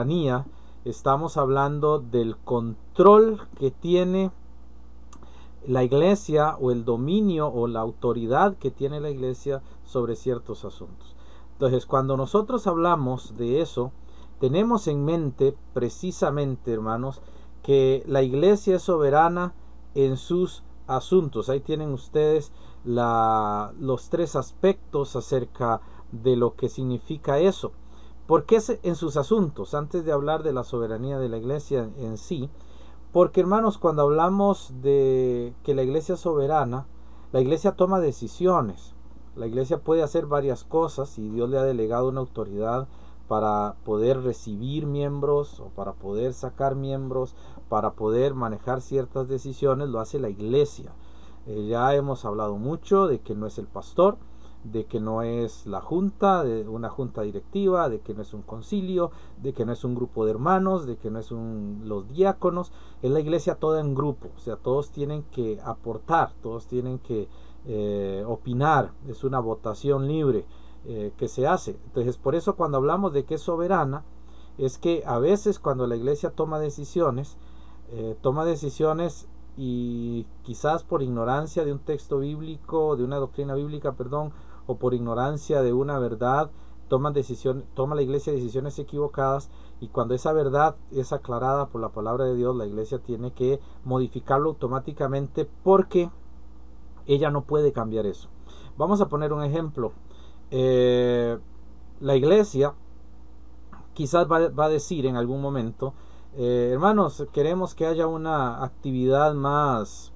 soberanía, estamos hablando del control que tiene la iglesia, o el dominio o la autoridad que tiene la iglesia sobre ciertos asuntos. Entonces, cuando nosotros hablamos de eso, tenemos en mente precisamente, hermanos, que la iglesia es soberana en sus asuntos. Ahí tienen ustedes los tres aspectos acerca de lo que significa eso. ¿Por qué en sus asuntos? Antes de hablar de la soberanía de la iglesia en sí, porque, hermanos, cuando hablamos de que la iglesia es soberana, la iglesia toma decisiones. La iglesia puede hacer varias cosas y Dios le ha delegado una autoridad para poder recibir miembros o para poder sacar miembros, para poder manejar ciertas decisiones. Lo hace la iglesia. Ya hemos hablado mucho de que no es el pastor, de que no es la junta, de una junta directiva, de que no es un concilio, de que no es un grupo de hermanos, de que no es los diáconos. Es la iglesia toda en grupo, o sea, todos tienen que aportar, todos tienen que opinar. Es una votación libre que se hace. Entonces, por eso cuando hablamos de que es soberana, es que a veces cuando la iglesia toma decisiones y quizás por ignorancia de un texto bíblico, de una doctrina bíblica, perdón, o por ignorancia de una verdad, toma la iglesia decisiones equivocadas, y cuando esa verdad es aclarada por la palabra de Dios, la iglesia tiene que modificarlo automáticamente, porque ella no puede cambiar eso. Vamos a poner un ejemplo. La iglesia quizás va a decir en algún momento, hermanos, queremos que haya una actividad más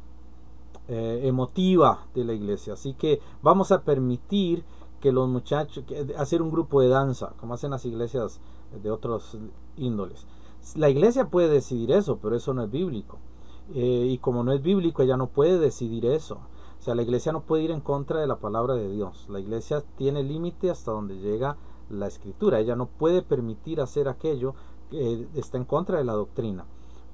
emotiva de la iglesia, así que vamos a permitir que los muchachos, hacer un grupo de danza, como hacen las iglesias de otros índoles. La iglesia puede decidir eso, pero eso no es bíblico, y como no es bíblico, ella no puede decidir eso. O sea, la iglesia no puede ir en contra de la palabra de Dios. La iglesia tiene límite hasta donde llega la escritura. Ella no puede permitir hacer aquello que está en contra de la doctrina.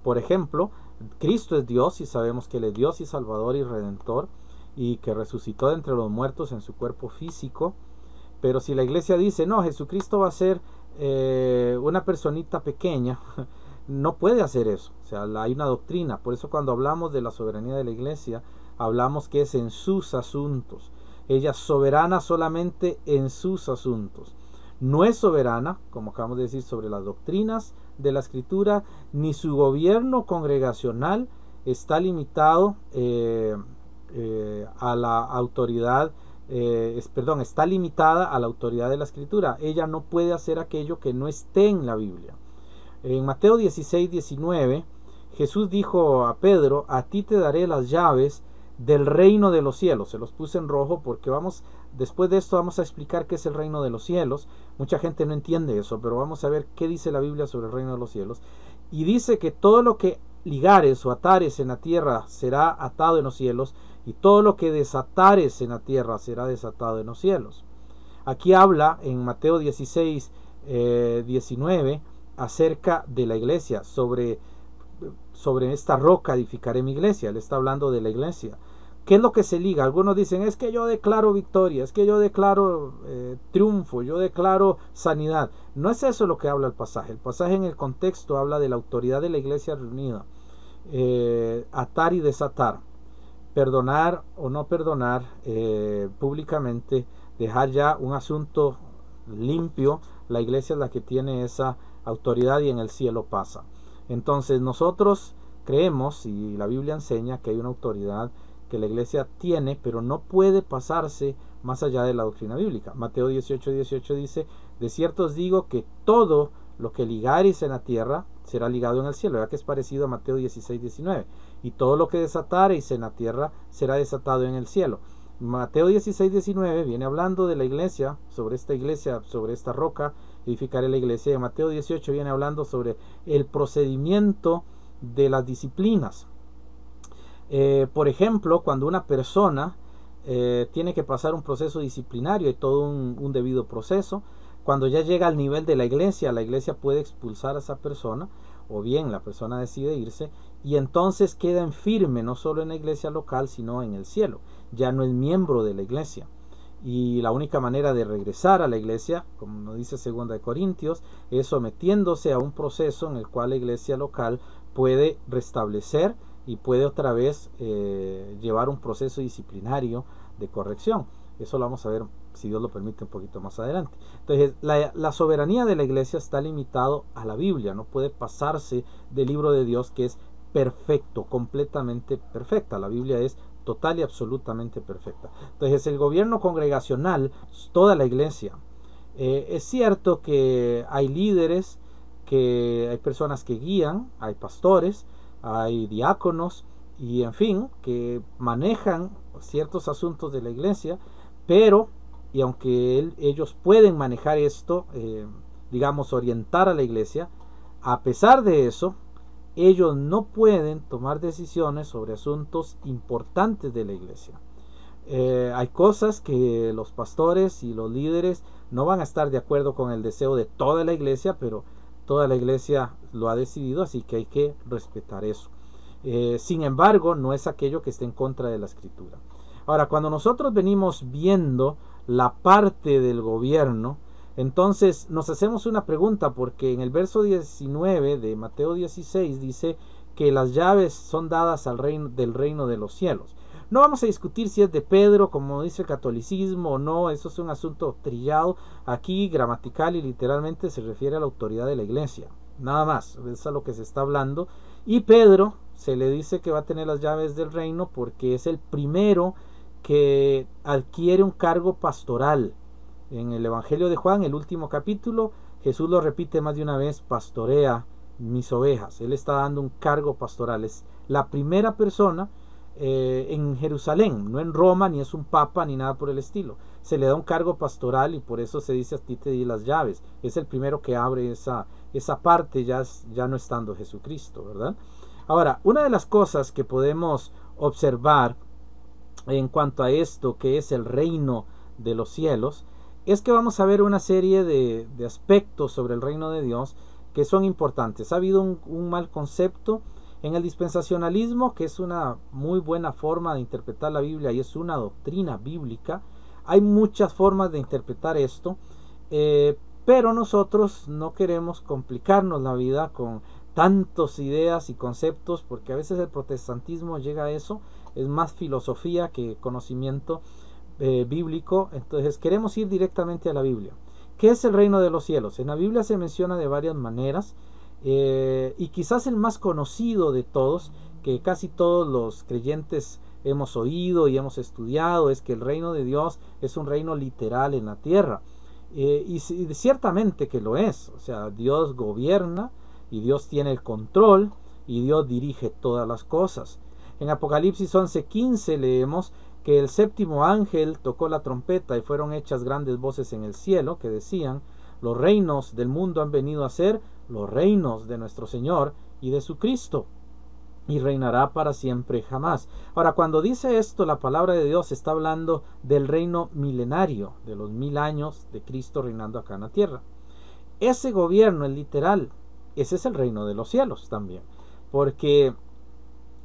Por ejemplo, Cristo es Dios, y sabemos que Él es Dios y Salvador y Redentor, y que resucitó de entre los muertos en su cuerpo físico. Pero si la iglesia dice, no, Jesucristo va a ser una personita pequeña, no puede hacer eso. O sea, hay una doctrina. Por eso cuando hablamos de la soberanía de la iglesia, hablamos que es en sus asuntos. Ella es soberana solamente en sus asuntos. No es soberana, como acabamos de decir, sobre las doctrinas de la escritura, ni su gobierno congregacional está limitado a la autoridad, está limitada a la autoridad de la escritura. Ella no puede hacer aquello que no esté en la Biblia. En Mateo 16:19, Jesús dijo a Pedro, a ti te daré las llaves del reino de los cielos. Se los puse en rojo porque después de esto vamos a explicar qué es el reino de los cielos. Mucha gente no entiende eso, pero vamos a ver qué dice la Biblia sobre el reino de los cielos. Y dice que todo lo que ligares o atares en la tierra será atado en los cielos, y todo lo que desatares en la tierra será desatado en los cielos. Aquí habla en Mateo 16:19 acerca de la iglesia, sobre esta roca edificaré mi iglesia. Él está hablando de la iglesia. ¿Qué es lo que se liga? Algunos dicen, es que yo declaro victoria, es que yo declaro triunfo, yo declaro sanidad. No es eso lo que habla el pasaje. El pasaje en el contexto habla de la autoridad de la iglesia reunida. Atar y desatar, perdonar o no perdonar públicamente, dejar ya un asunto limpio. La iglesia es la que tiene esa autoridad, y en el cielo pasa. Entonces nosotros creemos, y la Biblia enseña, que hay una autoridad que la iglesia tiene, pero no puede pasarse más allá de la doctrina bíblica. Mateo 18:18 dice, de cierto os digo que todo lo que ligareis en la tierra será ligado en el cielo. Ya que es parecido a Mateo 16:19. Y todo lo que desatareis en la tierra será desatado en el cielo. Mateo 16:19 viene hablando de la iglesia, sobre esta roca edificaré la iglesia. Y Mateo 18 viene hablando sobre el procedimiento de las disciplinas. Por ejemplo, cuando una persona tiene que pasar un proceso disciplinario, y todo un debido proceso. Cuando ya llega al nivel de la iglesia puede expulsar a esa persona, o bien la persona decide irse, y entonces queda en firme no solo en la iglesia local, sino en el cielo. Ya no es miembro de la iglesia. y la única manera de regresar a la iglesia, como nos dice 2 de Corintios, es sometiéndose a un proceso en el cual la iglesia local puede restablecer y puede otra vez llevar un proceso disciplinario de corrección. Eso lo vamos a ver, si Dios lo permite, un poquito más adelante. Entonces, la soberanía de la iglesia está limitado a la Biblia, no puede pasarse del libro de Dios, que es perfecto, completamente perfecta. La Biblia es total y absolutamente perfecta. Entonces, el gobierno congregacional, toda la iglesia, es cierto que hay líderes, que hay personas que guían, hay pastores, hay diáconos y en fin, que manejan ciertos asuntos de la iglesia, pero, y aunque ellos pueden manejar esto, digamos, orientar a la iglesia, a pesar de eso, ellos no pueden tomar decisiones sobre asuntos importantes de la iglesia. Hay cosas que los pastores y los líderes no van a estar de acuerdo con el deseo de toda la iglesia, pero toda la iglesia lo ha decidido, así que hay que respetar eso. Sin embargo, no es aquello que esté en contra de la escritura. Ahora, cuando nosotros venimos viendo la parte del gobierno, entonces nos hacemos una pregunta, porque en el verso 19 de Mateo 16 dice que las llaves son dadas del reino de los cielos. No vamos a discutir si es de Pedro, como dice el catolicismo, o no. Eso es un asunto trillado. Aquí gramatical y literalmente se refiere a la autoridad de la iglesia. Nada más, es a lo que se está hablando. Y Pedro se le dice que va a tener las llaves del reino porque es el primero que adquiere un cargo pastoral. En el Evangelio de Juan, el último capítulo, Jesús lo repite más de una vez: pastorea mis ovejas. Él está dando un cargo pastoral. Es la primera persona en Jerusalén, no en Roma, ni es un papa, ni nada por el estilo. Se le da un cargo pastoral y por eso se dice: a ti te di las llaves. Es el primero que abre esa parte, ya no estando Jesucristo, ¿verdad? Ahora, una de las cosas que podemos observar en cuanto a esto, que es el reino de los cielos, es que vamos a ver una serie de aspectos sobre el reino de Dios que son importantes. Ha habido un mal concepto en el dispensacionalismo, que es una muy buena forma de interpretar la Biblia y es una doctrina bíblica. Hay muchas formas de interpretar esto, pero nosotros no queremos complicarnos la vida con tantas ideas y conceptos, porque a veces el protestantismo llega a eso, es más filosofía que conocimiento bíblico. Entonces queremos ir directamente a la Biblia. ¿Qué es el reino de los cielos? En la Biblia se menciona de varias maneras, y quizás el más conocido de todos, que casi todos los creyentes hemos oído y hemos estudiado, es que el reino de Dios es un reino literal en la tierra, y ciertamente que lo es. O sea, Dios gobierna y Dios tiene el control y Dios dirige todas las cosas. En Apocalipsis 11:15 leemos que el séptimo ángel tocó la trompeta y fueron hechas grandes voces en el cielo que decían: los reinos del mundo han venido a ser los reinos de nuestro Señor y de su Cristo, y reinará para siempre jamás. Ahora, cuando dice esto, la palabra de Dios está hablando del reino milenario, de los 1000 años de Cristo reinando acá en la tierra. Ese gobierno es literal. Ese es el reino de los cielos también, porque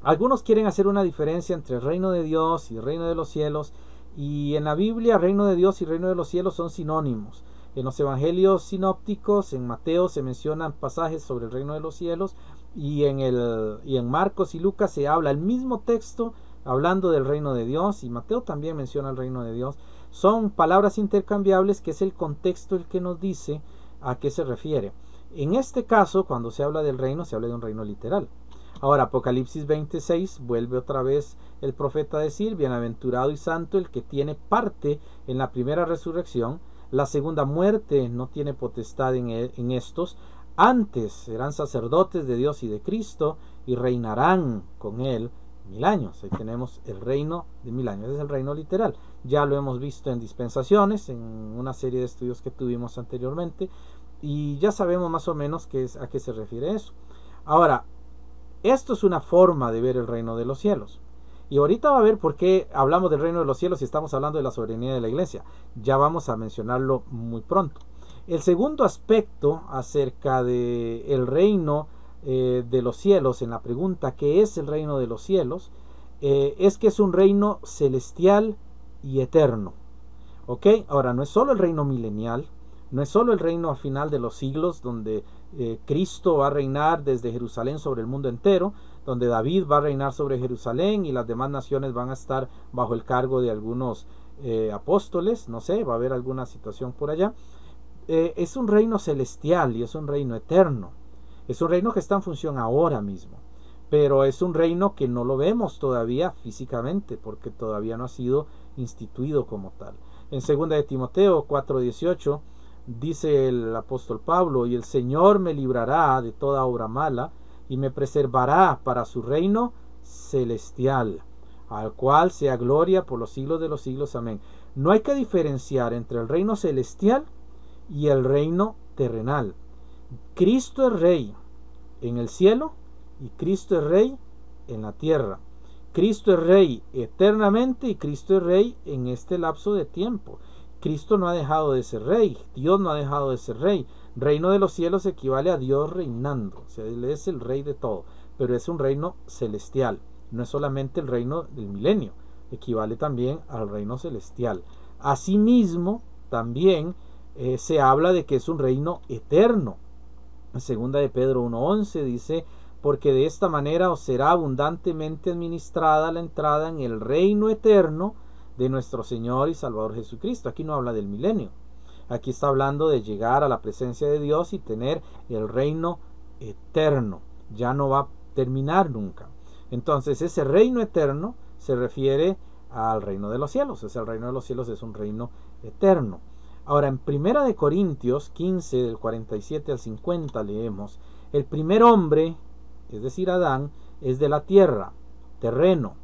algunos quieren hacer una diferencia entre el reino de Dios y el reino de los cielos, y en la Biblia reino de Dios y reino de los cielos son sinónimos. En los evangelios sinópticos, en Mateo se mencionan pasajes sobre el reino de los cielos, y en Marcos y Lucas se habla el mismo texto hablando del reino de Dios, y Mateo también menciona el reino de Dios. Son palabras intercambiables, que es el contexto el que nos dice a qué se refiere. En este caso, cuando se habla del reino, se habla de un reino literal. Ahora, Apocalipsis 26, vuelve otra vez el profeta a decir: bienaventurado y santo el que tiene parte en la primera resurrección. La segunda muerte no tiene potestad en estos. Antes serán sacerdotes de Dios y de Cristo, y reinarán con él 1000 años. Ahí tenemos el reino de 1000 años. Es el reino literal. Ya lo hemos visto en dispensaciones, en una serie de estudios que tuvimos anteriormente, y ya sabemos más o menos a qué se refiere eso. Ahora, esto es una forma de ver el reino de los cielos. Y ahorita va a ver por qué hablamos del reino de los cielos y estamos hablando de la soberanía de la iglesia. Ya vamos a mencionarlo muy pronto. El segundo aspecto acerca del reino de los cielos, en la pregunta ¿qué es el reino de los cielos? Es que es un reino celestial y eterno. ¿Ok? Ahora, no es solo el reino milenial, no es solo el reino al final de los siglos, donde Cristo va a reinar desde Jerusalén sobre el mundo entero, donde David va a reinar sobre Jerusalén y las demás naciones van a estar bajo el cargo de algunos apóstoles, no sé, va a haber alguna situación por allá. Es un reino celestial y es un reino eterno. Es un reino que está en función ahora mismo, pero es un reino que no lo vemos todavía físicamente, porque todavía no ha sido instituido como tal. En 2 de Timoteo 4:18 dice el apóstol Pablo: y el Señor me librará de toda obra mala y me preservará para su reino celestial, al cual sea gloria por los siglos de los siglos. Amén. No hay que diferenciar entre el reino celestial y el reino terrenal. Cristo es rey en el cielo y Cristo es rey en la tierra. Cristo es rey eternamente y Cristo es rey en este lapso de tiempo. Cristo no ha dejado de ser rey, Dios no ha dejado de ser rey. Reino de los cielos equivale a Dios reinando, o sea, Él es el rey de todo, pero es un reino celestial, no es solamente el reino del milenio, equivale también al reino celestial. Asimismo, también se habla de que es un reino eterno. En 2 de Pedro 1:11 dice: porque de esta manera os será abundantemente administrada la entrada en el reino eterno de nuestro Señor y Salvador Jesucristo. Aquí no habla del milenio, aquí está hablando de llegar a la presencia de Dios y tener el reino eterno, ya no va a terminar nunca. Entonces ese reino eterno se refiere al reino de los cielos, el reino de los cielos es un reino eterno. Ahora, en 1 de Corintios 15, del 47 al 50, leemos: el primer hombre, es decir, Adán, es de la tierra, terreno.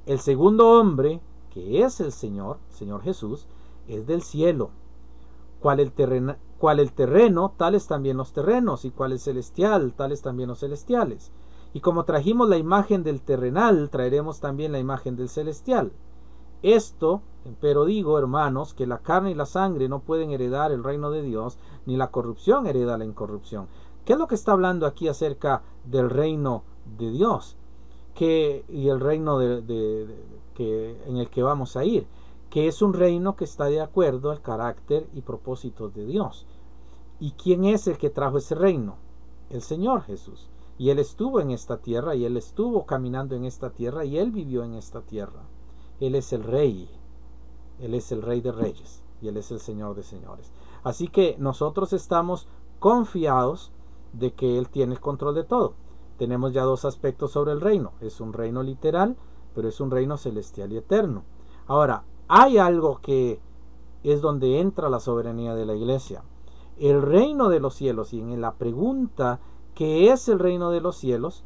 El segundo hombre, que es el Señor Jesús, es del cielo. Cual el terreno, tales también los terrenos, y cual el celestial, tales también los celestiales. Y como trajimos la imagen del terrenal, traeremos también la imagen del celestial. Esto, pero digo, hermanos, que la carne y la sangre no pueden heredar el reino de Dios, ni la corrupción hereda la incorrupción. ¿Qué es lo que está hablando aquí acerca del reino de Dios? Y el reino en el que vamos a ir, que es un reino que está de acuerdo al carácter y propósitos de Dios. ¿Y quién es el que trajo ese reino? El Señor Jesús. Y Él estuvo en esta tierra, y Él estuvo caminando en esta tierra, y Él vivió en esta tierra. Él es el Rey, Él es el Rey de Reyes, y Él es el Señor de Señores. Así que nosotros estamos confiados de que Él tiene el control de todo. Tenemos ya dos aspectos sobre el reino. Es un reino literal, pero es un reino celestial y eterno. Ahora, hay algo que es donde entra la soberanía de la iglesia. El reino de los cielos, y en la pregunta ¿qué es el reino de los cielos?,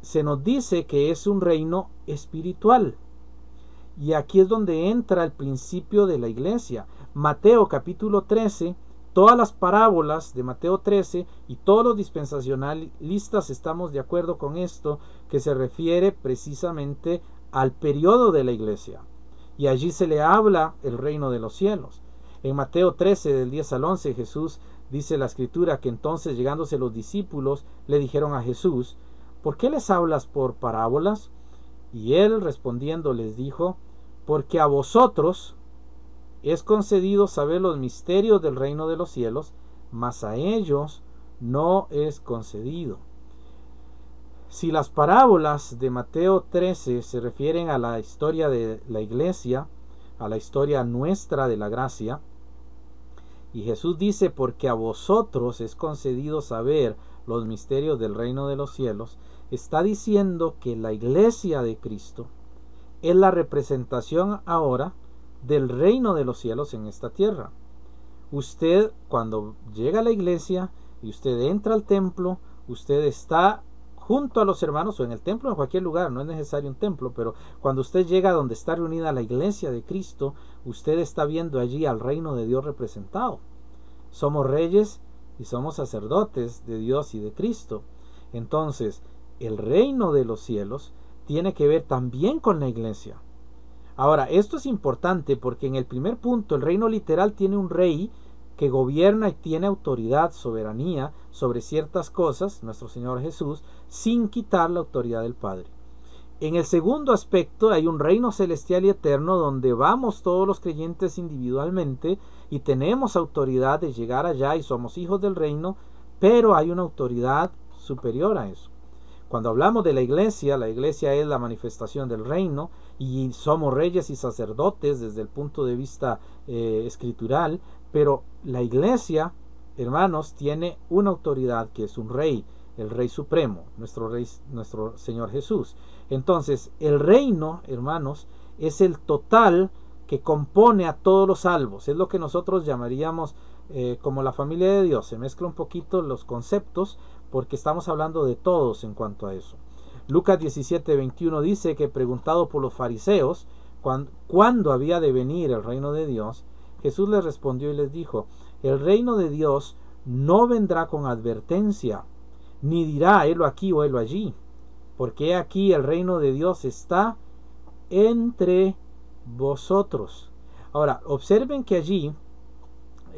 se nos dice que es un reino espiritual. Y aquí es donde entra el principio de la iglesia. Mateo capítulo 13, todas las parábolas de Mateo 13 y todos los dispensacionalistas estamos de acuerdo con esto, que se refiere precisamente al periodo de la iglesia. Y allí se le habla el reino de los cielos. En Mateo 13, del 10 al 11, Jesús dice la escritura que entonces, llegándose los discípulos, le dijeron a Jesús: ¿por qué les hablas por parábolas? Y él respondiendo les dijo: porque a vosotros es concedido saber los misterios del reino de los cielos, mas a ellos no es concedido. Si las parábolas de Mateo 13 se refieren a la historia de la iglesia, a la historia nuestra de la gracia, y Jesús dice: porque a vosotros es concedido saber los misterios del reino de los cielos, está diciendo que la iglesia de Cristo es la representación ahora del reino de los cielos en esta tierra. Usted, cuando llega a la iglesia y usted entra al templo, usted está junto a los hermanos, o en el templo, en cualquier lugar, no es necesario un templo, pero cuando usted llega donde está reunida la iglesia de Cristo, usted está viendo allí al reino de Dios representado. Somos reyes y somos sacerdotes de Dios y de Cristo. Entonces, el reino de los cielos tiene que ver también con la iglesia. Ahora, esto es importante porque en el primer punto, el reino literal tiene un rey que gobierna y tiene autoridad, soberanía sobre ciertas cosas, nuestro Señor Jesús, sin quitar la autoridad del Padre. En el segundo aspecto hay un reino celestial y eterno donde vamos todos los creyentes individualmente y tenemos autoridad de llegar allá y somos hijos del reino, pero hay una autoridad superior a eso. Cuando hablamos de la iglesia es la manifestación del reino y somos reyes y sacerdotes desde el punto de vista escritural, pero la iglesia, hermanos, tiene una autoridad que es un rey, el Rey Supremo, nuestro Señor Jesús. Entonces, el reino, hermanos, es el total que compone a todos los salvos. Es lo que nosotros llamaríamos como la familia de Dios. Se mezcla un poquito los conceptos porque estamos hablando de todos en cuanto a eso. Lucas 17:21 dice que preguntado por los fariseos cuándo había de venir el reino de Dios, Jesús les respondió y les dijo: el reino de Dios no vendrá con advertencia, ni dirá helo aquí o helo allí, porque aquí el reino de Dios está entre vosotros. Ahora, observen que allí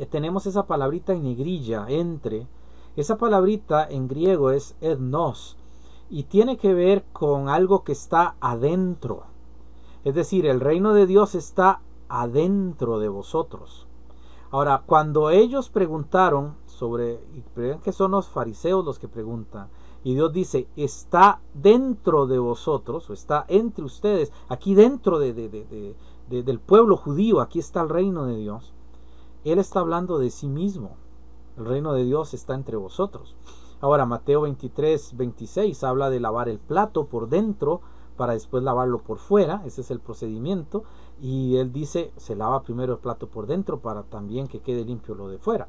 tenemos esa palabrita en negrilla, entre. Esa palabrita en griego es ethnos y tiene que ver con algo que está adentro. Es decir, el reino de Dios está adentro de vosotros. Ahora, cuando ellos preguntaron y vean que son los fariseos los que preguntan, y Dios dice, está dentro de vosotros, o está entre ustedes, aquí dentro del pueblo judío, aquí está el reino de Dios. Él está hablando de sí mismo. El reino de Dios está entre vosotros. Ahora, Mateo 23:26 habla de lavar el plato por dentro para después lavarlo por fuera. Ese es el procedimiento. Y él dice, se lava primero el plato por dentro para también que quede limpio lo de fuera.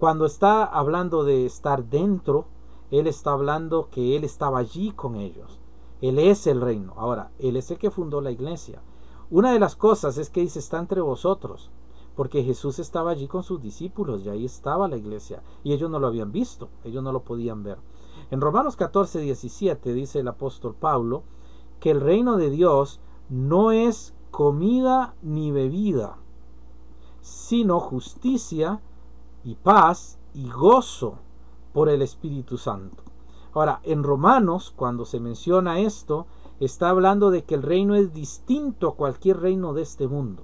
Cuando está hablando de estar dentro, él está hablando que él estaba allí con ellos. Él es el reino. Ahora, él es el que fundó la iglesia. Una de las cosas es que dice, está entre vosotros. Porque Jesús estaba allí con sus discípulos y ahí estaba la iglesia. Y ellos no lo habían visto, ellos no lo podían ver. En Romanos 14:17 dice el apóstol Pablo que el reino de Dios no es comida ni bebida, sino justicia y paz y gozo por el Espíritu Santo. Ahora, en Romanos, cuando se menciona esto, está hablando de que el reino es distinto a cualquier reino de este mundo.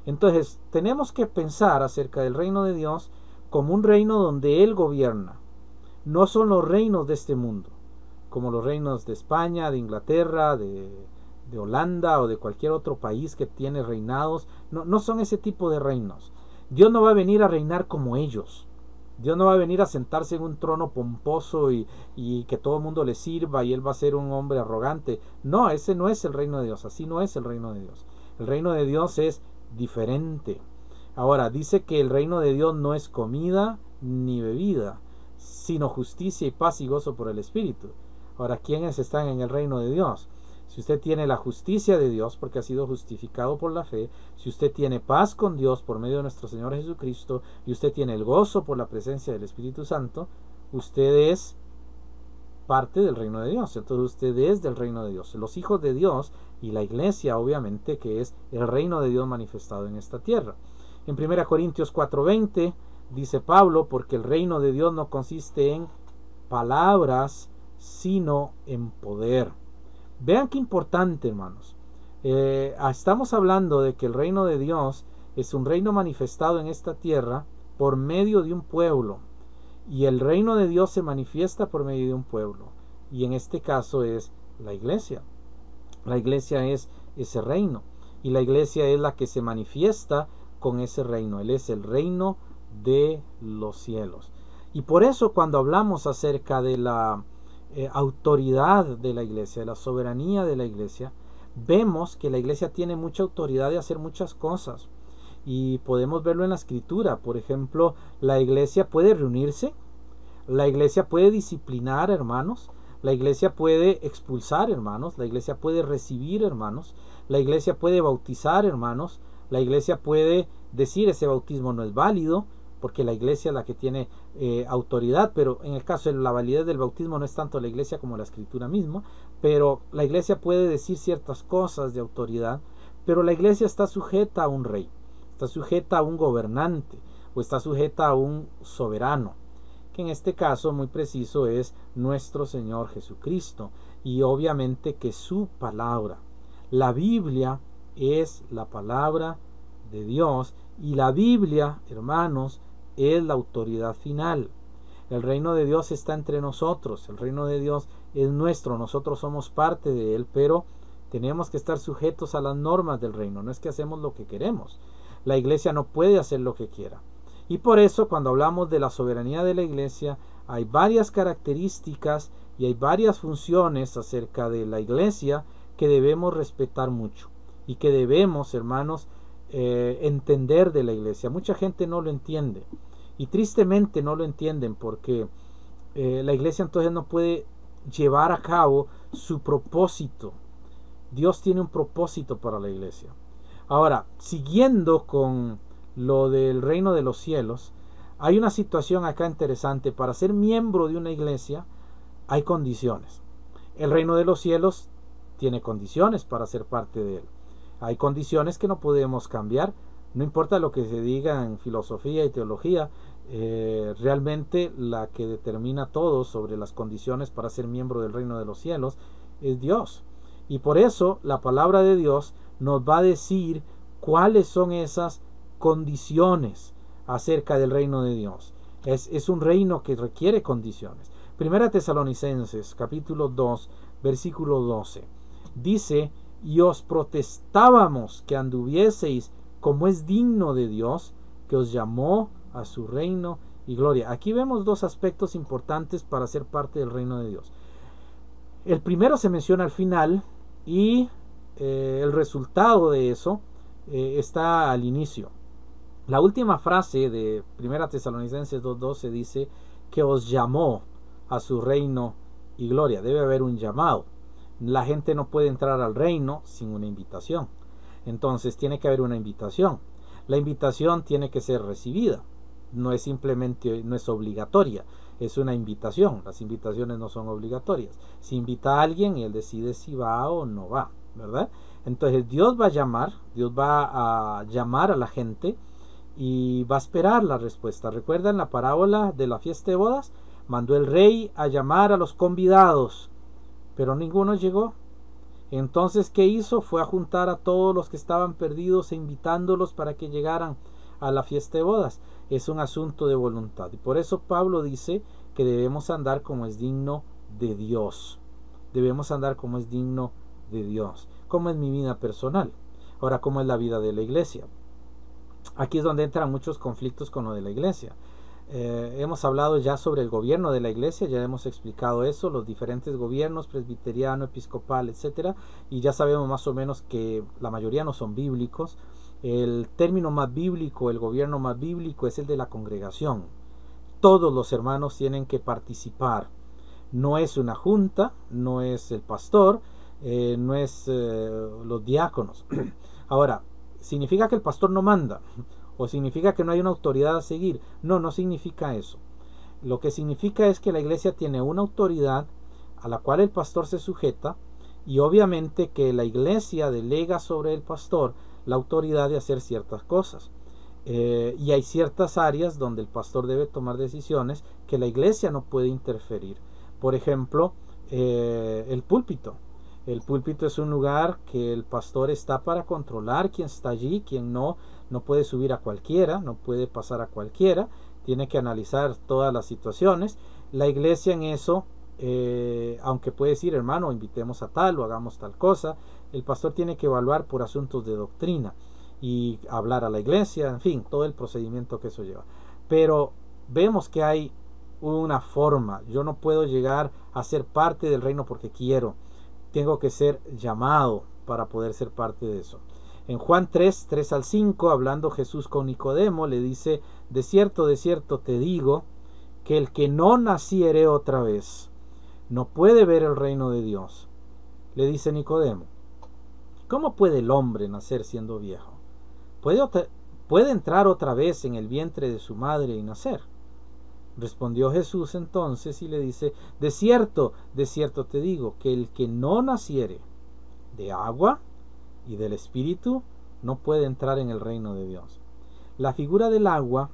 Entonces, tenemos que pensar acerca del reino de Dios como un reino donde Él gobierna. No son los reinos de este mundo, como los reinos de España, de Inglaterra, de Holanda o de cualquier otro país que tiene reinados. No son ese tipo de reinos. Dios no va a venir a reinar como ellos. Dios no va a venir a sentarse en un trono pomposo y que todo el mundo le sirva y Él va a ser un hombre arrogante. No, ese no es el reino de Dios. Así no es el reino de Dios. El reino de Dios es diferente. Ahora, dice que el reino de Dios no es comida ni bebida, sino justicia y paz y gozo por el Espíritu. Ahora, ¿quiénes están en el reino de Dios? Si usted tiene la justicia de Dios porque ha sido justificado por la fe, si usted tiene paz con Dios por medio de nuestro Señor Jesucristo y usted tiene el gozo por la presencia del Espíritu Santo, usted es parte del reino de Dios. Entonces usted es del reino de Dios. Los hijos de Dios y la iglesia, obviamente, que es el reino de Dios manifestado en esta tierra. En 1 Corintios 4:20 dice Pablo, porque el reino de Dios no consiste en palabras, sino en poder. Vean qué importante, hermanos. Estamos hablando de que el reino de Dios es un reino manifestado en esta tierra por medio de un pueblo. Y el reino de Dios se manifiesta por medio de un pueblo. Y en este caso es la iglesia. La iglesia es ese reino. Y la iglesia es la que se manifiesta con ese reino. Él es el reino de los cielos. Y por eso cuando hablamos acerca de la autoridad de la iglesia, de la soberanía de la iglesia, vemos que la iglesia tiene mucha autoridad de hacer muchas cosas. Y podemos verlo en la escritura. Por ejemplo, la iglesia puede reunirse, la iglesia puede disciplinar hermanos, la iglesia puede expulsar hermanos, la iglesia puede recibir hermanos, la iglesia puede bautizar hermanos, la iglesia puede decir ese bautismo no es válido, porque la iglesia es la que tiene autoridad, pero en el caso de la validez del bautismo no es tanto la iglesia como la escritura misma, pero la iglesia puede decir ciertas cosas de autoridad, pero la iglesia está sujeta a un rey, está sujeta a un gobernante o está sujeta a un soberano. que en este caso muy preciso es nuestro Señor Jesucristo, y obviamente que su palabra. La Biblia es la palabra de Dios, y la Biblia, hermanos, es la autoridad final. El reino de Dios está entre nosotros, el reino de Dios es nuestro, nosotros somos parte de él, pero tenemos que estar sujetos a las normas del reino, no es que hacemos lo que queremos. La iglesia no puede hacer lo que quiera. Y por eso cuando hablamos de la soberanía de la iglesia, hay varias características y hay varias funciones acerca de la iglesia que debemos respetar mucho y que debemos, hermanos, entender de la iglesia. Mucha gente no lo entiende y tristemente no lo entienden porque la iglesia entonces no puede llevar a cabo su propósito. Dios tiene un propósito para la iglesia. Ahora, siguiendo con lo del reino de los cielos, hay una situación acá interesante. Para ser miembro de una iglesia hay condiciones. El reino de los cielos tiene condiciones para ser parte de él. Hay condiciones que no podemos cambiar. No importa lo que se diga en filosofía y teología, realmente la que determina todo sobre las condiciones para ser miembro del reino de los cielos es Dios. Y por eso la palabra de Dios nos va a decir cuáles son esas condiciones acerca del reino de Dios. Es un reino que requiere condiciones. Primera Tesalonicenses capítulo 2 versículo 12 dice: y os protestábamos que anduvieseis como es digno de Dios, que os llamó a su reino y gloria. Aquí vemos dos aspectos importantes para ser parte del reino de Dios. El primero se menciona al final y el resultado de eso está al inicio. La última frase de 1 Tesalonicenses 2:12 dice que os llamó a su reino y gloria. Debe haber un llamado. La gente no puede entrar al reino sin una invitación. Entonces tiene que haber una invitación. La invitación tiene que ser recibida. No es simplemente, no es obligatoria, es una invitación. Las invitaciones no son obligatorias. Si invita a alguien y él decide si va o no va, ¿verdad? Entonces Dios va a llamar a la gente y va a esperar la respuesta. ¿Recuerdan la parábola de la fiesta de bodas? Mandó el rey a llamar a los convidados, pero ninguno llegó. Entonces, ¿qué hizo? Fue a juntar a todos los que estaban perdidos e invitándolos para que llegaran a la fiesta de bodas. Es un asunto de voluntad. Y por eso Pablo dice que debemos andar como es digno de Dios. Debemos andar como es digno de Dios. Como es mi vida personal. Ahora, ¿cómo es la vida de la iglesia? Aquí es donde entran muchos conflictos con lo de la iglesia. Hemos hablado ya sobre el gobierno de la iglesia, ya hemos explicado eso, los diferentes gobiernos, presbiteriano, episcopal, etcétera, y ya sabemos más o menos que la mayoría no son bíblicos. El término más bíblico, el gobierno más bíblico es el de la congregación. Todos los hermanos tienen que participar. No es una junta, no es el pastor, no es los diáconos. Ahora, ¿significa que el pastor no manda? ¿O significa que no hay una autoridad a seguir? No, no significa eso. Lo que significa es que la iglesia tiene una autoridad a la cual el pastor se sujeta, y obviamente que la iglesia delega sobre el pastor la autoridad de hacer ciertas cosas. Y hay ciertas áreas donde el pastor debe tomar decisiones que la iglesia no puede interferir. Por ejemplo, el púlpito. El púlpito es un lugar que el pastor está para controlar quién está allí, quién no. No puede subir a cualquiera, no puede pasar a cualquiera. Tiene que analizar todas las situaciones. La iglesia en eso, aunque puede decir, hermano, invitemos a tal o hagamos tal cosa, el pastor tiene que evaluar por asuntos de doctrina y hablar a la iglesia, en fin, todo el procedimiento que eso lleva. Pero vemos que hay una forma. Yo no puedo llegar a ser parte del reino porque quiero. Tengo que ser llamado para poder ser parte de eso. En Juan 3 al 5, hablando Jesús con Nicodemo, le dice: de cierto te digo, que el que no naciere otra vez, no puede ver el reino de Dios. Le dice Nicodemo: ¿cómo puede el hombre nacer siendo viejo? ¿Puede entrar otra vez en el vientre de su madre y nacer? Respondió Jesús entonces y le dice: de cierto te digo, que el que no naciere de agua y del Espíritu no puede entrar en el reino de Dios. La figura del agua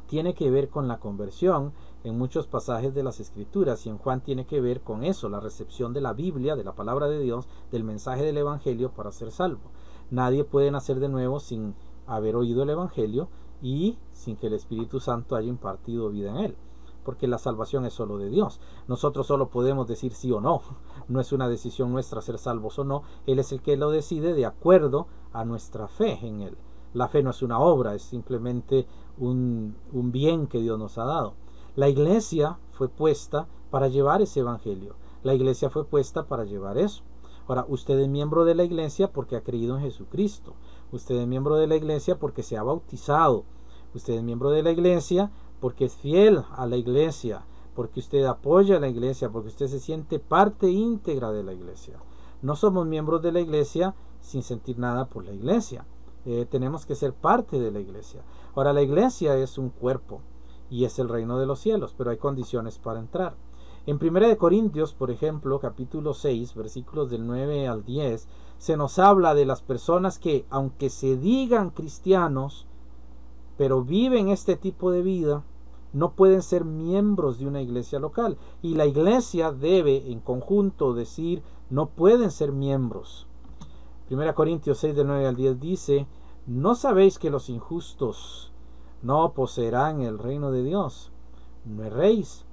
tiene que ver con la conversión en muchos pasajes de las Escrituras, y en Juan tiene que ver con eso, la recepción de la Biblia, de la palabra de Dios, del mensaje del Evangelio para ser salvo. Nadie puede nacer de nuevo sin haber oído el Evangelio y sin que el Espíritu Santo haya impartido vida en él, porque la salvación es solo de Dios. Nosotros solo podemos decir sí o no, no es una decisión nuestra ser salvos o no, Él es el que lo decide de acuerdo a nuestra fe en Él. La fe no es una obra, es simplemente un bien que Dios nos ha dado. La iglesia fue puesta para llevar ese evangelio. La iglesia fue puesta para llevar eso. Ahora, usted es miembro de la iglesia porque ha creído en Jesucristo. Usted es miembro de la iglesia porque se ha bautizado. Usted es miembro de la iglesia porque es fiel a la iglesia, porque usted apoya a la iglesia, porque usted se siente parte íntegra de la iglesia. No somos miembros de la iglesia sin sentir nada por la iglesia. Tenemos que ser parte de la iglesia. Ahora, la iglesia es un cuerpo y es el reino de los cielos, pero hay condiciones para entrar. En 1 Corintios, por ejemplo, capítulo 6, versículos del 9 al 10, se nos habla de las personas que, aunque se digan cristianos, pero viven este tipo de vida, no pueden ser miembros de una iglesia local. Y la iglesia debe, en conjunto, decir, no pueden ser miembros. 1 Corintios 6, del 9 al 10 dice, ¿no sabéis que los injustos no poseerán el reino de Dios? No erréis,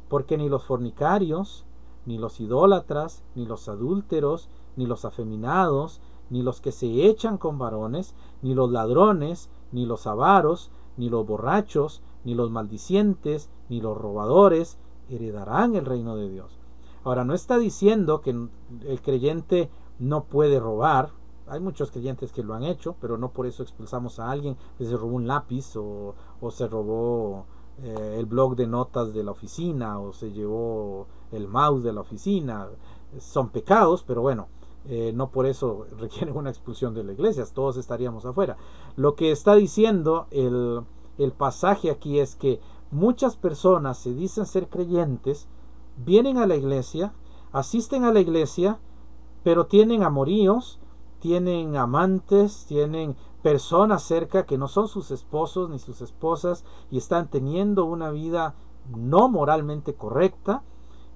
porque ni los fornicarios, ni los idólatras, ni los adúlteros, ni los afeminados, ni los que se echan con varones, ni los ladrones, ni los avaros, ni los borrachos, ni los maldicientes, ni los robadores heredarán el reino de Dios. Ahora, no está diciendo que el creyente no puede robar. Hay muchos creyentes que lo han hecho, pero no por eso expulsamos a alguien que se robó un lápiz o se robó el bloc de notas de la oficina o se llevó el mouse de la oficina. Son pecados, pero bueno, no por eso requieren una expulsión de la iglesia, todos estaríamos afuera. Lo que está diciendo el pasaje aquí es que muchas personas se dicen ser creyentes, vienen a la iglesia, asisten a la iglesia, pero tienen amoríos, tienen amantes, tienen personas cerca que no son sus esposos ni sus esposas y están teniendo una vida no moralmente correcta.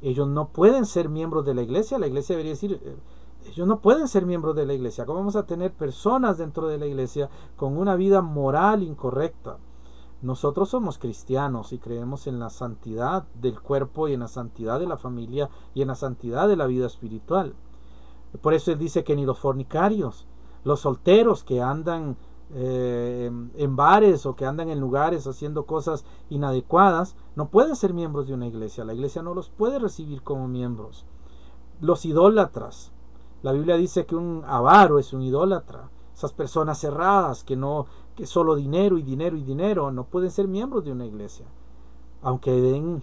Ellos no pueden ser miembros de la iglesia. La iglesia debería decir, ellos no pueden ser miembros de la iglesia. ¿Cómo vamos a tener personas dentro de la iglesia con una vida moral incorrecta? Nosotros somos cristianos y creemos en la santidad del cuerpo y en la santidad de la familia y en la santidad de la vida espiritual. Por eso él dice que ni los fornicarios, los solteros que andan en bares o que andan en lugares haciendo cosas inadecuadas, no pueden ser miembros de una iglesia. La iglesia no los puede recibir como miembros. Los idólatras, la Biblia dice que un avaro es un idólatra. Esas personas cerradas que solo dinero y dinero y dinero, no pueden ser miembros de una iglesia, aunque den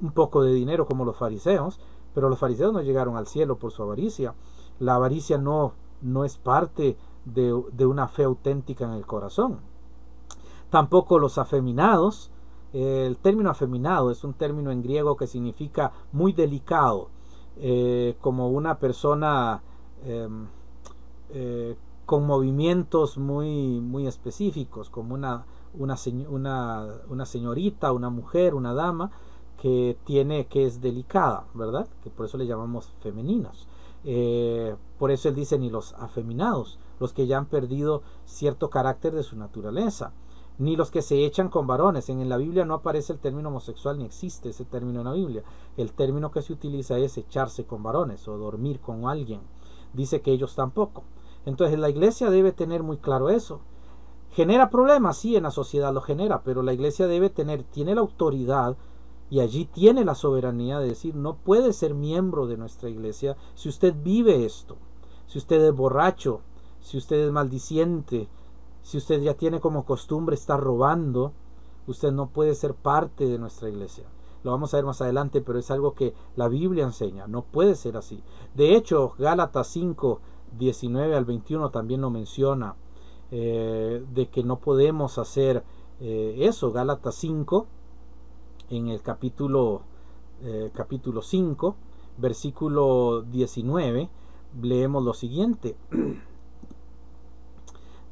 un poco de dinero como los fariseos. Pero los fariseos no llegaron al cielo por su avaricia. La avaricia no es parte de una fe auténtica en el corazón. Tampoco los afeminados. El término afeminado es un término en griego que significa muy delicado, como una persona con movimientos muy específicos, como una señorita, una mujer, una dama que es delicada, ¿verdad? Que por eso le llamamos femeninos. Por eso él dice ni los afeminados, los que ya han perdido cierto carácter de su naturaleza, ni los que se echan con varones. En la Biblia no aparece el término homosexual, ni existe ese término en la Biblia. El término que se utiliza es echarse con varones o dormir con alguien. Dice que ellos tampoco. Entonces la iglesia debe tener muy claro eso. ¿Genera problemas? Sí, en la sociedad lo genera, pero la iglesia tiene la autoridad y allí tiene la soberanía de decir, no puede ser miembro de nuestra iglesia si usted vive esto, si usted es borracho, si usted es maldiciente, si usted ya tiene como costumbre estar robando, usted no puede ser parte de nuestra iglesia. Lo vamos a ver más adelante, pero es algo que la Biblia enseña, no puede ser así. De hecho, Gálatas 5, 19 al 21 también lo menciona, de que no podemos hacer eso. Gálatas 5, en el capítulo 5, versículo 19, leemos lo siguiente.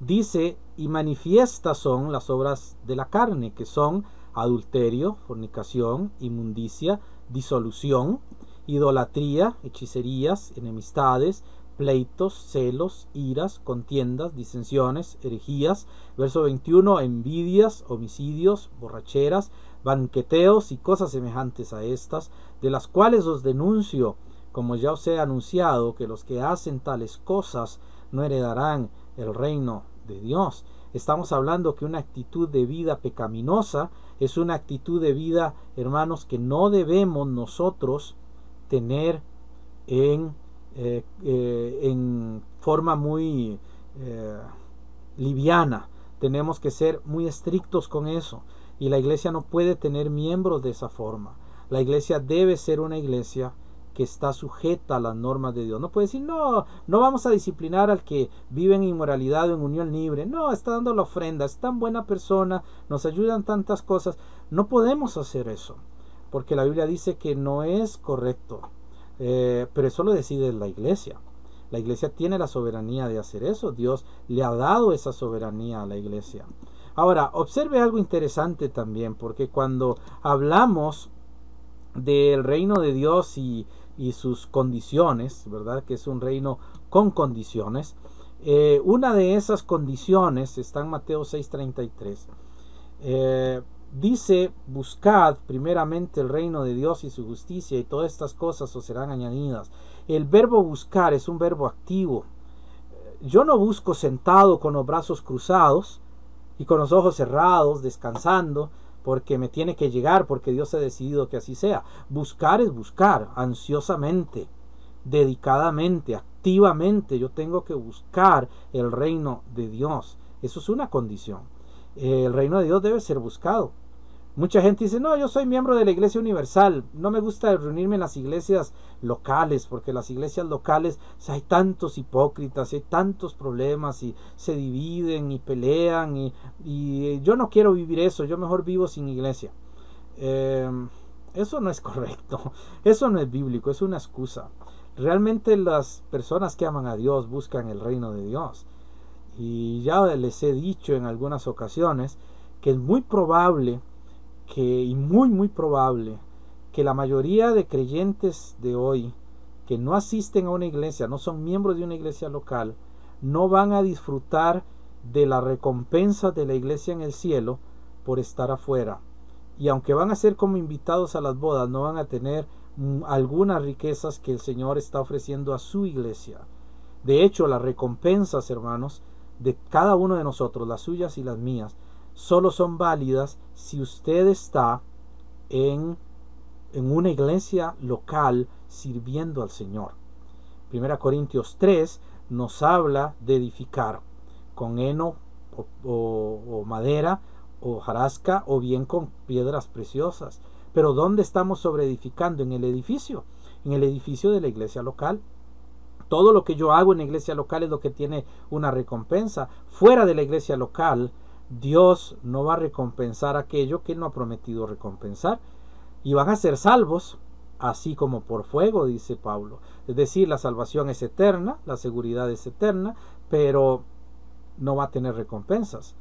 Dice, y manifiestas son las obras de la carne, que son adulterio, fornicación, inmundicia, disolución, idolatría, hechicerías, enemistades, pleitos, celos, iras, contiendas, disensiones, herejías. Verso 21, envidias, homicidios, borracheras, banqueteos y cosas semejantes a estas, de las cuales os denuncio, como ya os he anunciado, que los que hacen tales cosas no heredarán el reino de Dios. Estamos hablando que una actitud de vida pecaminosa es una actitud de vida, hermanos, que no debemos nosotros tener en forma muy liviana. Tenemos que ser muy estrictos con eso, y la iglesia no puede tener miembros de esa forma. La iglesia debe ser una iglesia que está sujeta a las normas de Dios. No puede decir, no vamos a disciplinar al que vive en inmoralidad o en unión libre. No, está dando la ofrenda, es tan buena persona, nos ayudan tantas cosas. No podemos hacer eso, porque la Biblia dice que no es correcto. Pero eso lo decide la iglesia. La iglesia tiene la soberanía de hacer eso. Dios le ha dado esa soberanía a la iglesia. Ahora, observe algo interesante también, porque cuando hablamos del reino de Dios y sus condiciones, ¿verdad? Que es un reino con condiciones. Una de esas condiciones está en Mateo 6:33. Dice, buscad primeramente el reino de Dios y su justicia, y todas estas cosas os serán añadidas. El verbo buscar es un verbo activo. Yo no busco sentado con los brazos cruzados y con los ojos cerrados, descansando, porque me tiene que llegar, porque Dios ha decidido que así sea. Buscar es buscar, ansiosamente, dedicadamente, activamente. Yo tengo que buscar el reino de Dios. Eso es una condición. El reino de Dios debe ser buscado. Mucha gente dice, no, yo soy miembro de la iglesia universal, no me gusta reunirme en las iglesias locales, porque las iglesias locales hay tantos hipócritas, hay tantos problemas, y se dividen y pelean, y yo no quiero vivir eso, yo mejor vivo sin iglesia. Eso no es correcto, eso no es bíblico, es una excusa. Realmente las personas que aman a Dios buscan el reino de Dios. Y ya les he dicho en algunas ocasiones que es muy probable muy probable que la mayoría de creyentes de hoy que no asisten a una iglesia, no son miembros de una iglesia local, no van a disfrutar de la recompensa de la iglesia en el cielo por estar afuera. Y aunque van a ser como invitados a las bodas, no van a tener algunas riquezas que el Señor está ofreciendo a su iglesia. De hecho, las recompensas, hermanos, de cada uno de nosotros, las suyas y las mías, solo son válidas si usted está en una iglesia local sirviendo al Señor. 1 Corintios 3 nos habla de edificar con heno o madera o hojarasca, o bien con piedras preciosas. Pero ¿dónde estamos sobreedificando? En el edificio de la iglesia local. Todo lo que yo hago en la iglesia local es lo que tiene una recompensa. Fuera de la iglesia local, Dios no va a recompensar aquello que Él no ha prometido recompensar. Y van a ser salvos, así como por fuego, dice Pablo. Es decir, la salvación es eterna, la seguridad es eterna, pero no va a tener recompensas.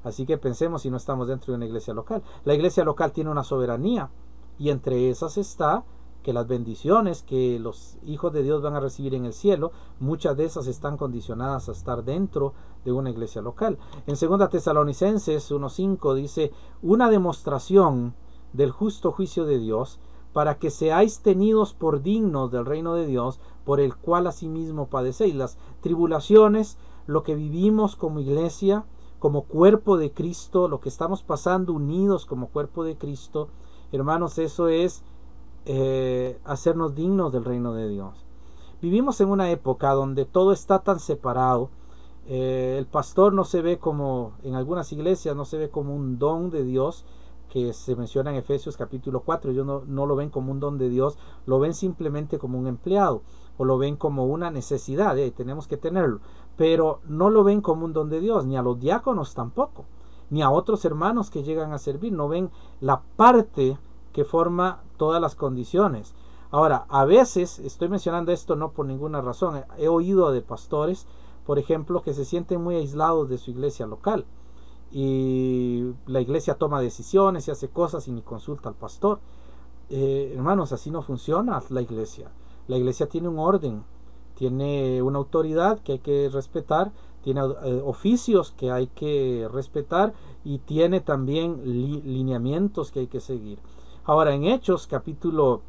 Así que pensemos si no estamos dentro de una iglesia local. La iglesia local tiene una soberanía, y entre esas está que las bendiciones que los hijos de Dios van a recibir en el cielo, muchas de esas están condicionadas a estar dentro de una iglesia local. En 2 Tesalonicenses 1:5 dice, una demostración del justo juicio de Dios, para que seáis tenidos por dignos del reino de Dios, por el cual asimismo padecéis. Las tribulaciones, lo que vivimos como iglesia, como cuerpo de Cristo, lo que estamos pasando unidos como cuerpo de Cristo, hermanos, eso es hacernos dignos del reino de Dios. Vivimos en una época donde todo está tan separado. El pastor no se ve como, en algunas iglesias no se ve como un don de Dios, que se menciona en Efesios capítulo 4. Ellos no lo ven como un don de Dios, lo ven simplemente como un empleado, o lo ven como una necesidad, tenemos que tenerlo, pero no lo ven como un don de Dios, ni a los diáconos tampoco, ni a otros hermanos que llegan a servir, no ven la parte que forma todas las condiciones. Ahora, a veces, estoy mencionando esto no por ninguna razón, he oído de pastores, por ejemplo, que se sienten muy aislados de su iglesia local, y la iglesia toma decisiones y hace cosas y ni consulta al pastor. Hermanos, así no funciona la iglesia. La iglesia tiene un orden, tiene una autoridad que hay que respetar, tiene oficios que hay que respetar y tiene también lineamientos que hay que seguir. Ahora, en Hechos capítulo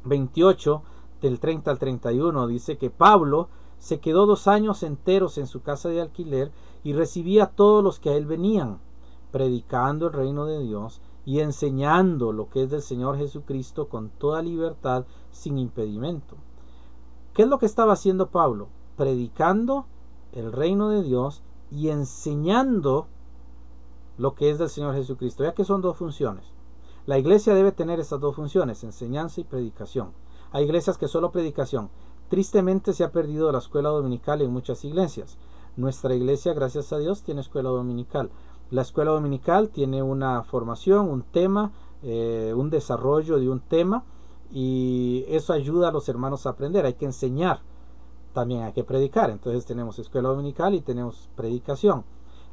28 del 30 al 31 dice que Pablo se quedó 2 años enteros en su casa de alquiler y recibía a todos los que a él venían, predicando el reino de Dios y enseñando lo que es del Señor Jesucristo con toda libertad, sin impedimento. ¿Qué es lo que estaba haciendo Pablo? Predicando el reino de Dios y enseñando lo que es del Señor Jesucristo, ya que son 2 funciones. La iglesia debe tener esas 2 funciones, enseñanza y predicación. Hay iglesias que solo predicación. Tristemente se ha perdido la escuela dominical en muchas iglesias. Nuestra iglesia, gracias a Dios, tiene escuela dominical. La escuela dominical tiene una formación, un tema, un desarrollo de un tema, y eso ayuda a los hermanos a aprender. Hay que enseñar, también hay que predicar. Entonces tenemos escuela dominical y tenemos predicación.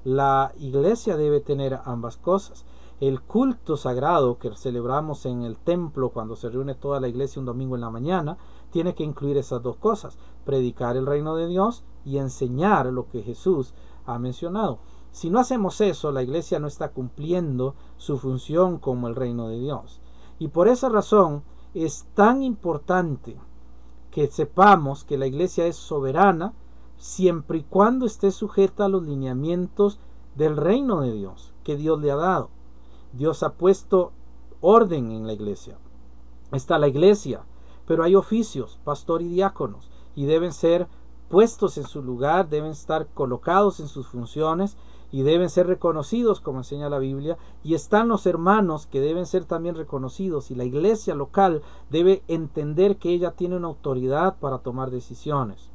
La iglesia debe tener ambas cosas. El culto sagrado que celebramos en el templo cuando se reúne toda la iglesia un domingo en la mañana tiene que incluir esas 2 cosas: predicar el reino de Dios y enseñar lo que Jesús ha mencionado. Si no hacemos eso, la iglesia no está cumpliendo su función como el reino de Dios. Y por esa razón es tan importante que sepamos que la iglesia es soberana siempre y cuando esté sujeta a los lineamientos del reino de Dios que Dios le ha dado. Dios ha puesto orden en la iglesia. Está la iglesia, pero hay oficios, pastor y diáconos, y deben ser puestos en su lugar, deben estar colocados en sus funciones y deben ser reconocidos, como enseña la Biblia. Y están los hermanos que deben ser también reconocidos, y la iglesia local debe entender que ella tiene una autoridad para tomar decisiones.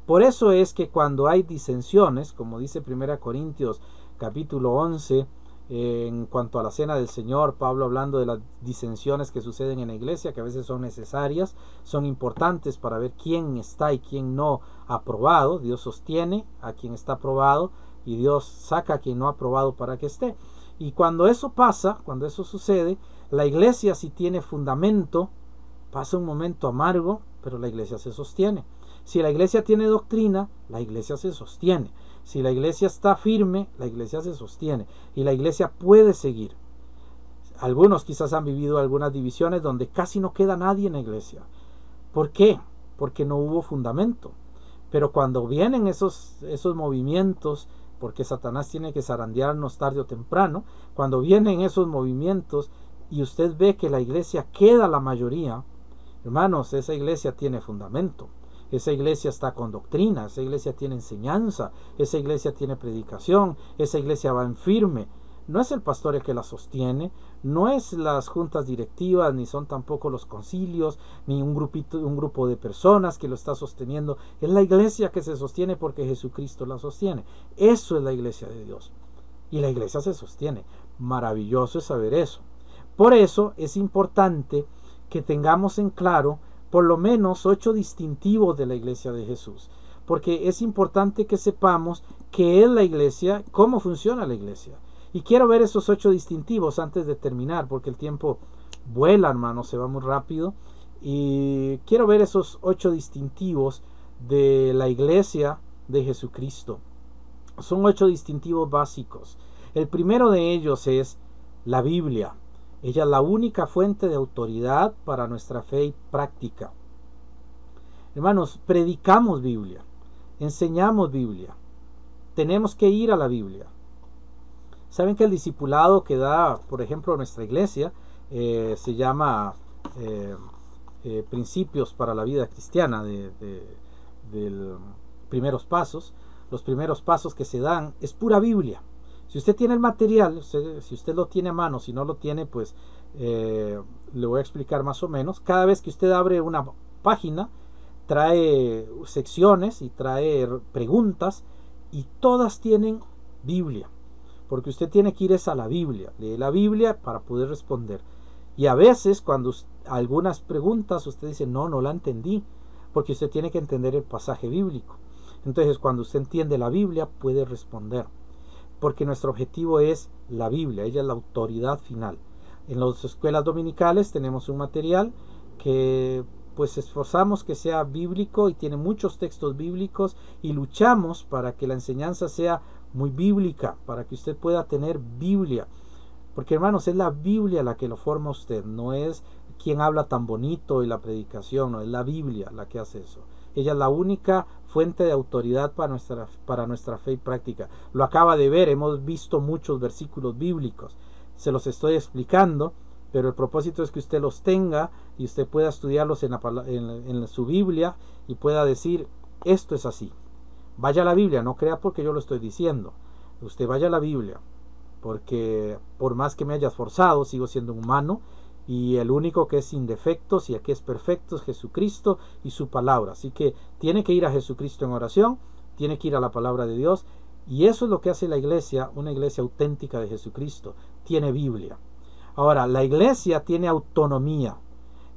Por eso es que cuando hay disensiones, como dice 1 Corintios capítulo 11, en cuanto a la cena del Señor, Pablo hablando de las disensiones que suceden en la iglesia, que a veces son necesarias, son importantes para ver quién está y quién no ha aprobado. Dios sostiene a quien está aprobado y Dios saca a quien no ha aprobado para que esté. Y cuando eso pasa, cuando eso sucede, la iglesia, si tiene fundamento, pasa un momento amargo, pero la iglesia se sostiene. Si la iglesia tiene doctrina, la iglesia se sostiene. Si la iglesia está firme, la iglesia se sostiene y la iglesia puede seguir. Algunos quizás han vivido algunas divisiones donde casi no queda nadie en la iglesia. ¿Por qué? Porque no hubo fundamento. Pero cuando vienen esos movimientos, porque Satanás tiene que zarandearnos tarde o temprano, cuando vienen esos movimientos y usted ve que la iglesia queda la mayoría, hermanos, esa iglesia tiene fundamento. Esa iglesia está con doctrina, esa iglesia tiene enseñanza, esa iglesia tiene predicación, esa iglesia va en firme. No es el pastor el que la sostiene, no es las juntas directivas, ni son tampoco los concilios, ni un grupo de personas que lo está sosteniendo. Es la iglesia que se sostiene porque Jesucristo la sostiene. Eso es la iglesia de Dios. Y la iglesia se sostiene. Maravilloso es saber eso. Por eso es importante que tengamos en claro por lo menos 8 distintivos de la iglesia de Jesús, porque es importante que sepamos qué es la iglesia, cómo funciona la iglesia. Y quiero ver esos 8 distintivos antes de terminar, porque el tiempo vuela, hermano, se va muy rápido, y quiero ver esos 8 distintivos de la iglesia de Jesucristo. Son 8 distintivos básicos. El primero de ellos es la Biblia. Ella es la única fuente de autoridad para nuestra fe y práctica. Hermanos, predicamos Biblia, enseñamos Biblia, tenemos que ir a la Biblia. Saben que el discipulado que da, por ejemplo, nuestra iglesia, se llama Principios para la Vida Cristiana, primeros pasos. Los primeros pasos que se dan es pura Biblia. Si usted tiene el material, si usted lo tiene a mano, si no lo tiene, pues le voy a explicar más o menos. Cada vez que usted abre una página, trae secciones y trae preguntas, y todas tienen Biblia, porque usted tiene que ir a la Biblia, lee la Biblia para poder responder. Y a veces cuando algunas preguntas usted dice, no la entendí, porque usted tiene que entender el pasaje bíblico. Entonces cuando usted entiende la Biblia puede responder. porque nuestro objetivo es la Biblia, ella es la autoridad final. En las escuelas dominicales tenemos un material que pues esforzamos que sea bíblico y tiene muchos textos bíblicos y luchamos para que la enseñanza sea muy bíblica, para que usted pueda tener Biblia. Porque hermanos, es la Biblia la que lo forma usted, no es quien habla tan bonito y la predicación, no, es la Biblia la que hace eso. Ella es la única fuente de autoridad para nuestra fe y práctica. Lo acaba de ver, hemos visto muchos versículos bíblicos, se los estoy explicando, pero el propósito es que usted los tenga y usted pueda estudiarlos en su Biblia y pueda decir, esto es así. Vaya a la Biblia, no crea porque yo lo estoy diciendo. Usted vaya a la Biblia, porque por más que me haya esforzado, sigo siendo un humano, y el único que es sin defectos y el que es perfecto es Jesucristo y su palabra. Así que tiene que ir a Jesucristo en oración, tiene que ir a la palabra de Dios, y eso es lo que hace la iglesia, una iglesia auténtica de Jesucristo. Tiene Biblia. Ahora, la iglesia tiene autonomía,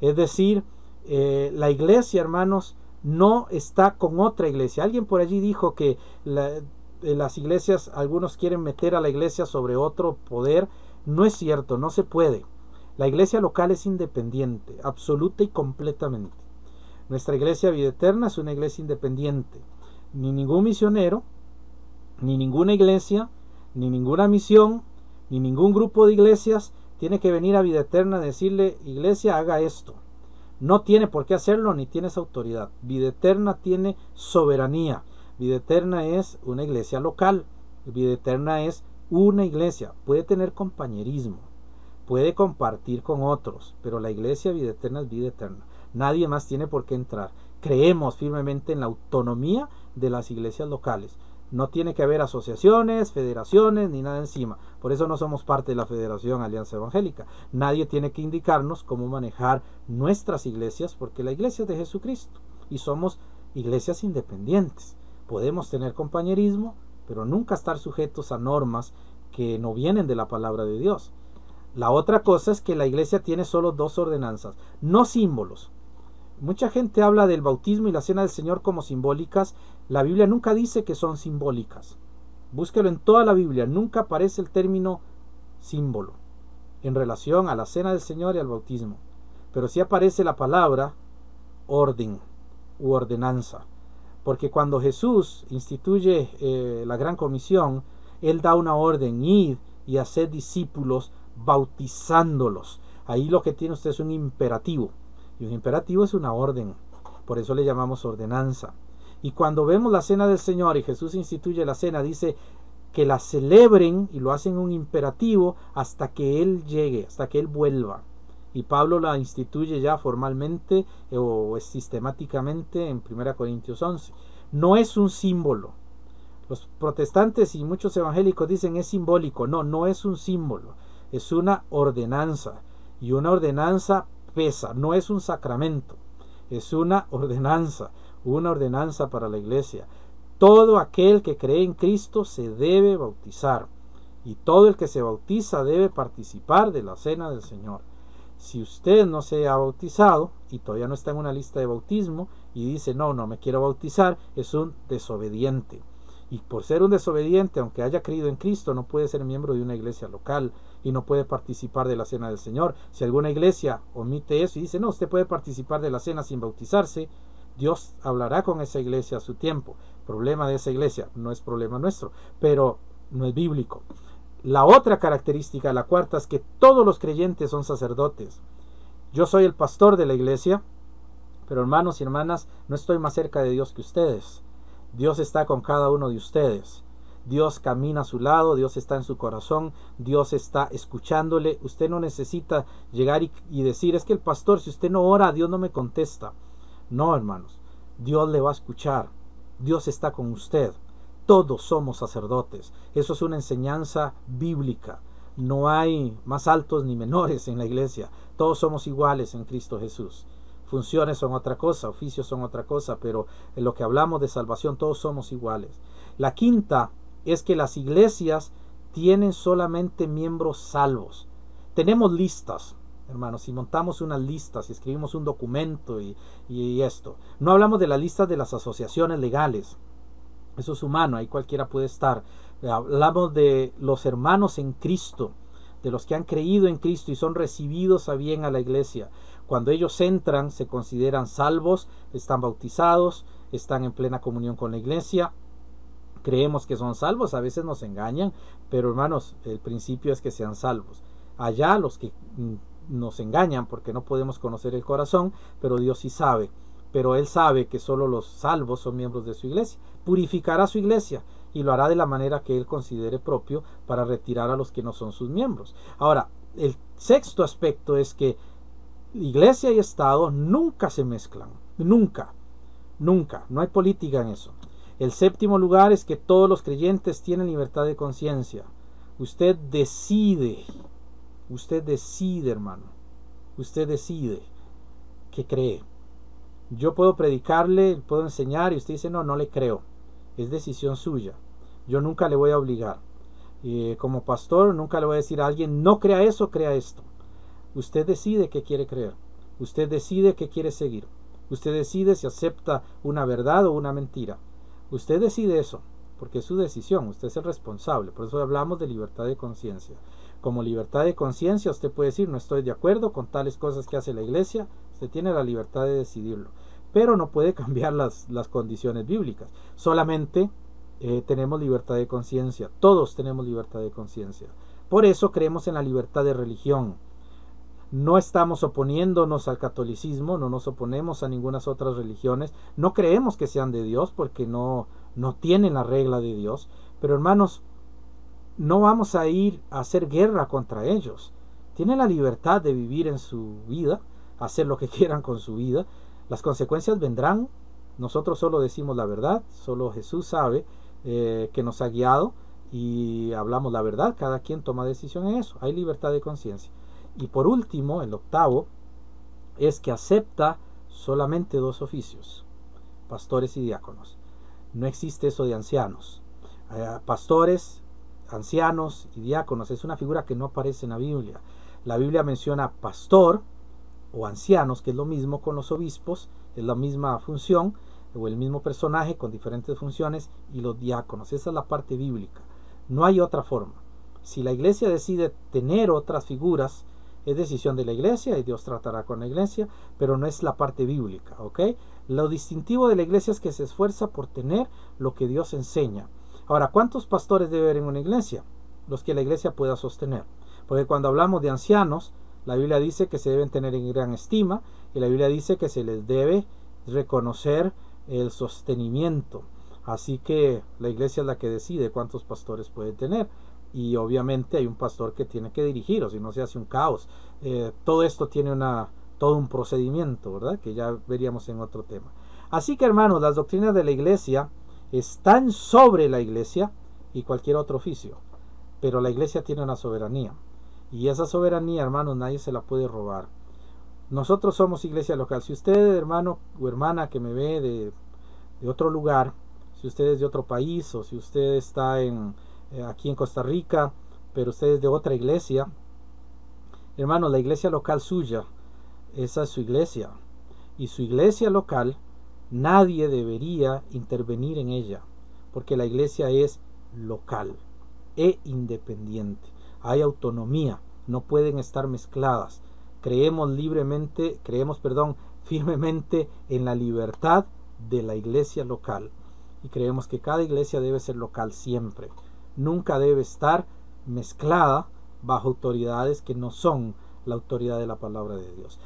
es decir, la iglesia, hermanos, no está con otra iglesia. Alguien por allí dijo que las iglesias, algunos quieren meter a la iglesia sobre otro poder. No es cierto, no se puede. La iglesia local es independiente, absoluta y completamente. Nuestra iglesia Vida Eterna es una iglesia independiente. Ni ningún misionero, ni ninguna iglesia, ni ninguna misión, ni ningún grupo de iglesias tiene que venir a Vida Eterna a decirle, iglesia, haga esto. No tiene por qué hacerlo, ni tiene esa autoridad. Vida Eterna tiene soberanía. Vida Eterna es una iglesia local. Vida Eterna es una iglesia. Puede tener compañerismo, puede compartir con otros, pero la iglesia Vida Eterna es Vida Eterna. Nadie más tiene por qué entrar. Creemos firmemente en la autonomía de las iglesias locales. No tiene que haber asociaciones, federaciones, ni nada encima. Por eso no somos parte de la Federación Alianza Evangélica. Nadie tiene que indicarnos cómo manejar nuestras iglesias, porque la iglesia es de Jesucristo y somos iglesias independientes. Podemos tener compañerismo, pero nunca estar sujetos a normas que no vienen de la palabra de Dios. La otra cosa es que la iglesia tiene solo dos ordenanzas, no símbolos. Mucha gente habla del bautismo y la cena del Señor como simbólicas. La Biblia nunca dice que son simbólicas. Búsquelo en toda la Biblia, nunca aparece el término símbolo en relación a la cena del Señor y al bautismo. Pero sí aparece la palabra orden u ordenanza. Porque cuando Jesús instituye la gran comisión, Él da una orden, id y haced discípulos bautizándolos. Ahí lo que tiene usted es un imperativo. Y un imperativo es una orden. Por eso le llamamos ordenanza. Y cuando vemos la cena del Señor y Jesús instituye la cena, dice que la celebren y lo hacen un imperativo hasta que Él llegue, hasta que Él vuelva. Y Pablo la instituye ya formalmente o sistemáticamente en 1 Corintios 11. No es un símbolo. Los protestantes y muchos evangélicos dicen es simbólico. No, no es un símbolo. Es una ordenanza. Y una ordenanza pesa. No es un sacramento. Es una ordenanza para la iglesia. Todo aquel que cree en Cristo se debe bautizar. Y todo el que se bautiza debe participar de la cena del Señor. Si usted no se ha bautizado y todavía no está en una lista de bautismo y dice no me quiero bautizar, es un desobediente. Y por ser un desobediente, aunque haya creído en Cristo, no puede ser miembro de una iglesia local y no puede participar de la cena del Señor. Si alguna iglesia omite eso y dice no, usted puede participar de la cena sin bautizarse, Dios hablará con esa iglesia a su tiempo. Problema de esa iglesia, no es problema nuestro, pero no es bíblico. La otra característica, la cuarta, es que todos los creyentes son sacerdotes. Yo soy el pastor de la iglesia, pero hermanos y hermanas, no estoy más cerca de Dios que ustedes. Dios está con cada uno de ustedes. Dios camina a su lado, Dios está en su corazón, Dios está escuchándole. Usted no necesita llegar y decir, es que el pastor, si usted no ora, Dios no me contesta. No, hermanos, Dios le va a escuchar. Dios está con usted. Todos somos sacerdotes. Eso es una enseñanza bíblica. No hay más altos ni menores en la iglesia. Todos somos iguales en Cristo Jesús. Funciones son otra cosa, oficios son otra cosa, pero en lo que hablamos de salvación todos somos iguales. La quinta es que las iglesias tienen solamente miembros salvos. Tenemos listas, hermanos, si montamos unas listas, si escribimos un documento y esto. No hablamos de las listas de las asociaciones legales. Eso es humano, ahí cualquiera puede estar. Hablamos de los hermanos en Cristo, de los que han creído en Cristo y son recibidos a bien a la iglesia. Cuando ellos entran, se consideran salvos, están bautizados, están en plena comunión con la iglesia. Creemos que son salvos, a veces nos engañan, pero hermanos, el principio es que sean salvos. Allá los que nos engañan porque no podemos conocer el corazón, pero Dios sí sabe. Pero Él sabe que solo los salvos son miembros de su iglesia. Purificará su iglesia y lo hará de la manera que Él considere propio para retirar a los que no son sus miembros. Ahora, el sexto aspecto es que iglesia y Estado nunca se mezclan. Nunca. Nunca. No hay política en eso. El séptimo lugar es que todos los creyentes tienen libertad de conciencia. Usted decide, hermano. Usted decide qué cree. Yo puedo predicarle, puedo enseñar y usted dice, no le creo. Es decisión suya. Yo nunca le voy a obligar. Como pastor nunca le voy a decir a alguien, no crea eso, crea esto. Usted decide qué quiere creer. Usted decide qué quiere seguir. Usted decide si acepta una verdad o una mentira. Usted decide eso, porque es su decisión. Usted es el responsable. Por eso hablamos de libertad de conciencia. Como libertad de conciencia, usted puede decir, no estoy de acuerdo con tales cosas que hace la iglesia. Usted tiene la libertad de decidirlo. Pero no puede cambiar las condiciones bíblicas. Solamente tenemos libertad de conciencia. Todos tenemos libertad de conciencia. Por eso creemos en la libertad de religión. No estamos oponiéndonos al catolicismo, no nos oponemos a ninguna otras religiones. No creemos que sean de Dios porque no tienen la regla de Dios. Pero hermanos, no vamos a ir a hacer guerra contra ellos. Tienen la libertad de vivir en su vida, hacer lo que quieran con su vida. Las consecuencias vendrán. Nosotros solo decimos la verdad. Solo Jesús sabe que nos ha guiado y hablamos la verdad. Cada quien toma decisión en eso. Hay libertad de conciencia. Y por último, el octavo, es que acepta solamente dos oficios, pastores y diáconos. No existe eso de ancianos. Pastores, ancianos y diáconos es una figura que no aparece en la Biblia. La Biblia menciona pastor o ancianos, que es lo mismo con los obispos, es la misma función o el mismo personaje con diferentes funciones, y los diáconos. Esa es la parte bíblica. No hay otra forma. Si la iglesia decide tener otras figuras, es decisión de la iglesia y Dios tratará con la iglesia, pero no es la parte bíblica, ¿ok? Lo distintivo de la iglesia es que se esfuerza por tener lo que Dios enseña. Ahora, ¿cuántos pastores debe haber en una iglesia? Los que la iglesia pueda sostener. Porque cuando hablamos de ancianos, la Biblia dice que se deben tener en gran estima, y la Biblia dice que se les debe reconocer el sostenimiento. Así que la iglesia es la que decide cuántos pastores puede tener. Y obviamente hay un pastor que tiene que dirigir, o si no se hace un caos. Todo esto tiene todo un procedimiento, ¿verdad? Que ya veríamos en otro tema. Así que hermanos, las doctrinas de la iglesia están sobre la iglesia y cualquier otro oficio. Pero la iglesia tiene una soberanía. Y esa soberanía, hermanos, nadie se la puede robar. Nosotros somos iglesia local. Si usted, hermano o hermana que me ve de otro lugar, si usted es de otro país, o si usted está aquí en Costa Rica, pero usted es de otra iglesia, hermano, la iglesia local suya, esa es su iglesia, y su iglesia local nadie debería intervenir en ella, porque la iglesia es local e independiente. Hay autonomía, no pueden estar mezcladas. Creemos firmemente en la libertad de la iglesia local, y creemos que cada iglesia debe ser local siempre. Nunca debe estar mezclada bajo autoridades que no son la autoridad de la palabra de Dios.